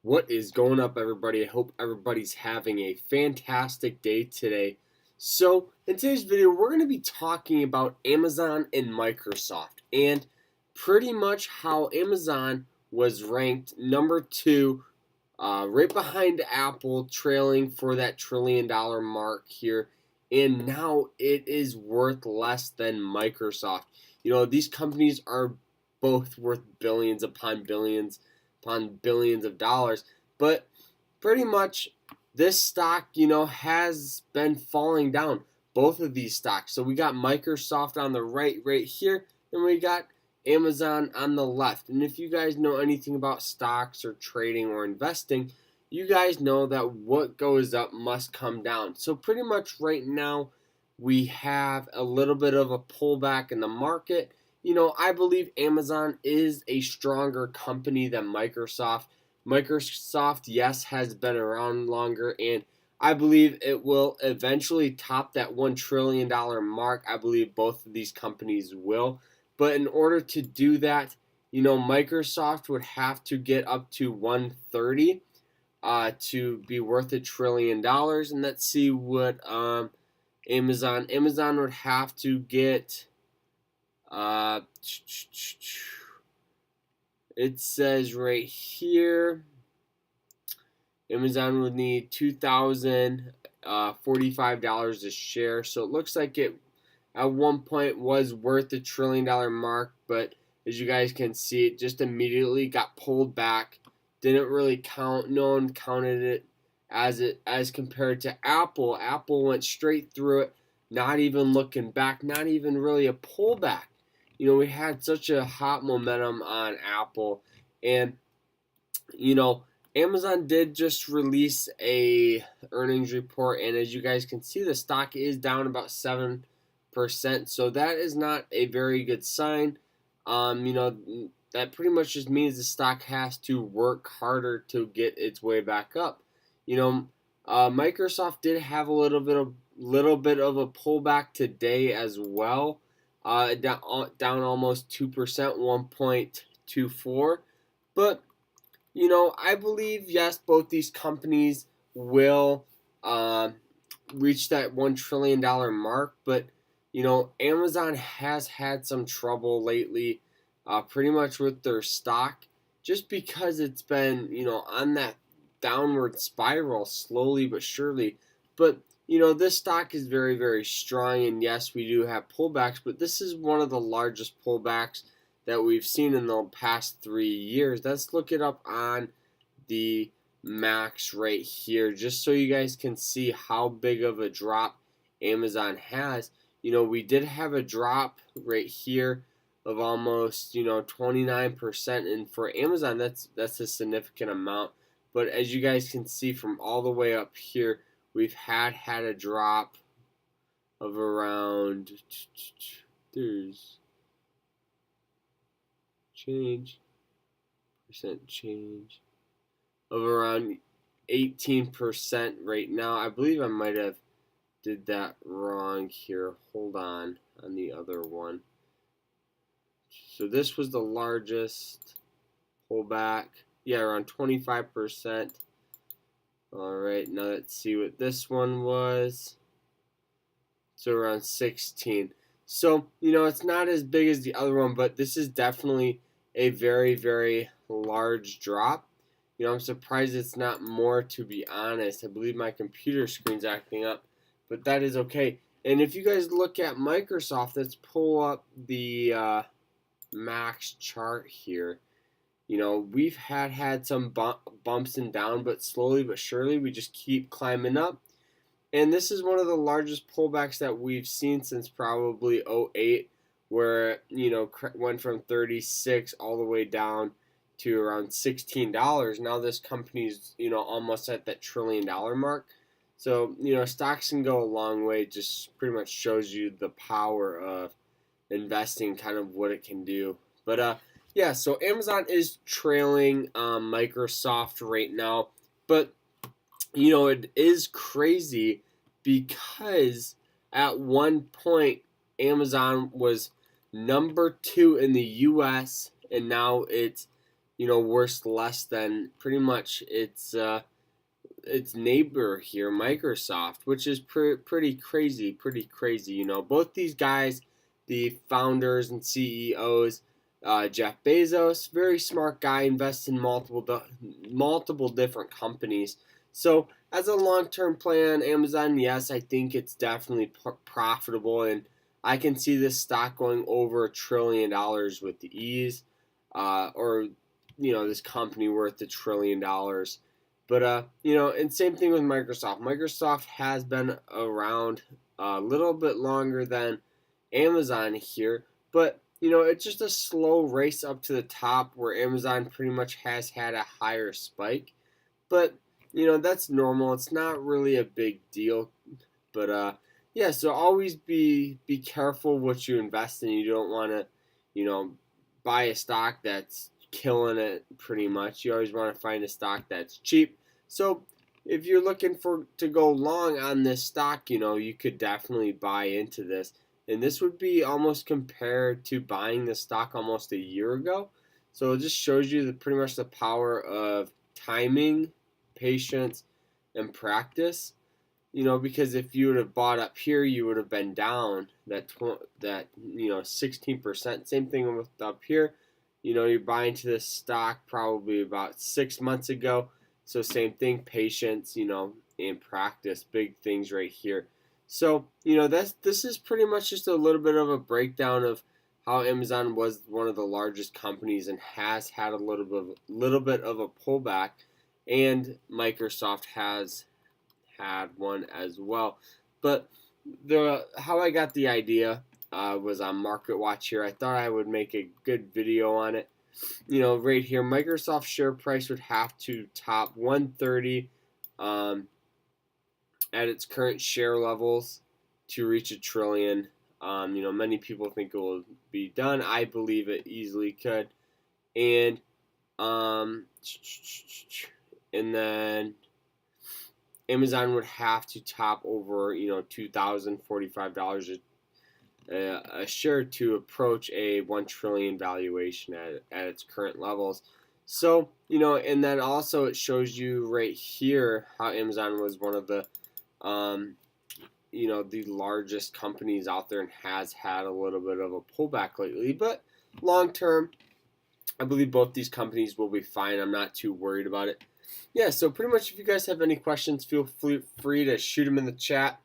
What is going up, everybody? I hope everybody's having a fantastic day today. So, in today's video, we're going to be talking about Amazon and Microsoft and pretty much how Amazon was ranked number 2, right behind Apple, trailing for that $1 trillion mark here. And now it is worth less than Microsoft. These companies are both worth billions upon billions of dollars, but pretty much this stock, has been falling down, both of these stocks. So we got Microsoft on the right here, and we got Amazon on the left. And if you guys know anything about stocks or trading or investing, you guys know that what goes up must come down. So pretty much right now we have a little bit of a pullback in the market. I believe Amazon is a stronger company than Microsoft. Microsoft, yes, has been around longer, and I believe it will eventually top that $1 trillion mark. I believe both of these companies will. But in order to do that, Microsoft would have to get up to 130 to be worth $1 trillion. And let's see what Amazon would have to get. It says right here, Amazon would need $2,045 a share. So it looks like it at one point was worth $1 trillion mark, but as you guys can see, it just immediately got pulled back. Didn't really count. No one counted it as compared to Apple. Apple went straight through it, not even looking back, not even really a pullback. We had such a hot momentum on Apple, and Amazon did just release a earnings report, and as you guys can see, the stock is down about 7%. So that is not a very good sign. That pretty much just means the stock has to work harder to get its way back up. Microsoft did have a little bit of a pullback today as well. Down almost 2%, 1.24. But, I believe, yes, both these companies will reach that $1 trillion mark. But, Amazon has had some trouble lately, pretty much with their stock, just because it's been, on that downward spiral slowly but surely. But this stock is very, very strong, and yes, we do have pullbacks, but this is one of the largest pullbacks that we've seen in the past 3 years. Let's look it up on the max right here, just so you guys can see how big of a drop Amazon has. We did have a drop right here of almost, 29%, and for Amazon, that's a significant amount. But as you guys can see from all the way up here, we've had a drop of around, there's percent change of around 18% right now. I believe I might have did that wrong here. Hold on the other one. So this was the largest pullback. Yeah, around 25%. Alright, now let's see what this one was. So around 16. So, it's not as big as the other one, but this is definitely a very, very large drop. I'm surprised it's not more, to be honest. I believe my computer screen's acting up, but that is okay. And if you guys look at Microsoft, let's pull up the max chart here. We've had some bumps and down, but slowly but surely we just keep climbing up. And this is one of the largest pullbacks that we've seen since probably 2008, where went from 36 all the way down to around $16. Now this company's almost at that $1 trillion mark. So stocks can go a long way. Just pretty much shows you the power of investing, kind of what it can do. But yeah, so Amazon is trailing Microsoft right now, but it is crazy because at one point Amazon was number 2 in the U.S. and now it's, worth less than pretty much its neighbor here, Microsoft, which is pretty crazy. Both these guys, the founders and CEOs, Jeff Bezos, very smart guy, invests in multiple different companies. So as a long-term plan, Amazon, yes, I think it's definitely profitable, and I can see this stock going over $1 trillion with the ease, or this company worth $1 trillion. But and same thing with Microsoft. Microsoft has been around a little bit longer than Amazon here, but it's just a slow race up to the top where Amazon pretty much has had a higher spike. But that's normal. It's not really a big deal. But yeah, so always be careful what you invest in. You don't want to, buy a stock that's killing it pretty much. You always want to find a stock that's cheap. So if you're looking to go long on this stock, you could definitely buy into this. And this would be almost compared to buying the stock almost a year ago. So it just shows you pretty much the power of timing, patience, and practice. Because if you would have bought up here, you would have been down that 16%. Same thing with up here. You're buying to this stock probably about 6 months ago. So same thing, patience, and practice, big things right here. So, this is pretty much just a little bit of a breakdown of how Amazon was one of the largest companies and has had a little bit of a pullback, and Microsoft has had one as well. But how I got the idea was on Market Watch here. I thought I would make a good video on it. Right here, Microsoft share price would have to top 130 at its current share levels to reach $1 trillion. Many people think it will be done. I believe it easily could. And then Amazon would have to top over $2,045 a share to approach a $1 trillion valuation at its current levels. So and then also it shows you right here how Amazon was one of the the largest companies out there and has had a little bit of a pullback lately. But long term, I believe both these companies will be fine. I'm not too worried about it. Yeah, so pretty much if you guys have any questions, feel free to shoot them in the chat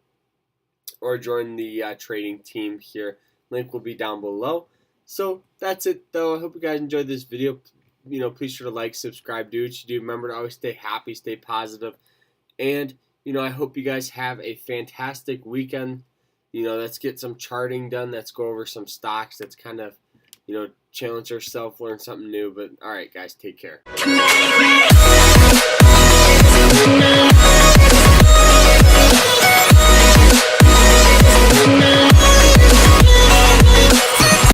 or join the trading team here. Link will be down below. So that's it, though. I hope you guys enjoyed this video. Please sure to like, subscribe, do what you do. Remember to always stay happy, stay positive, and I hope you guys have a fantastic weekend. Let's get some charting done. Let's go over some stocks. Let's kind of, challenge ourselves, learn something new. But all right, guys, take care.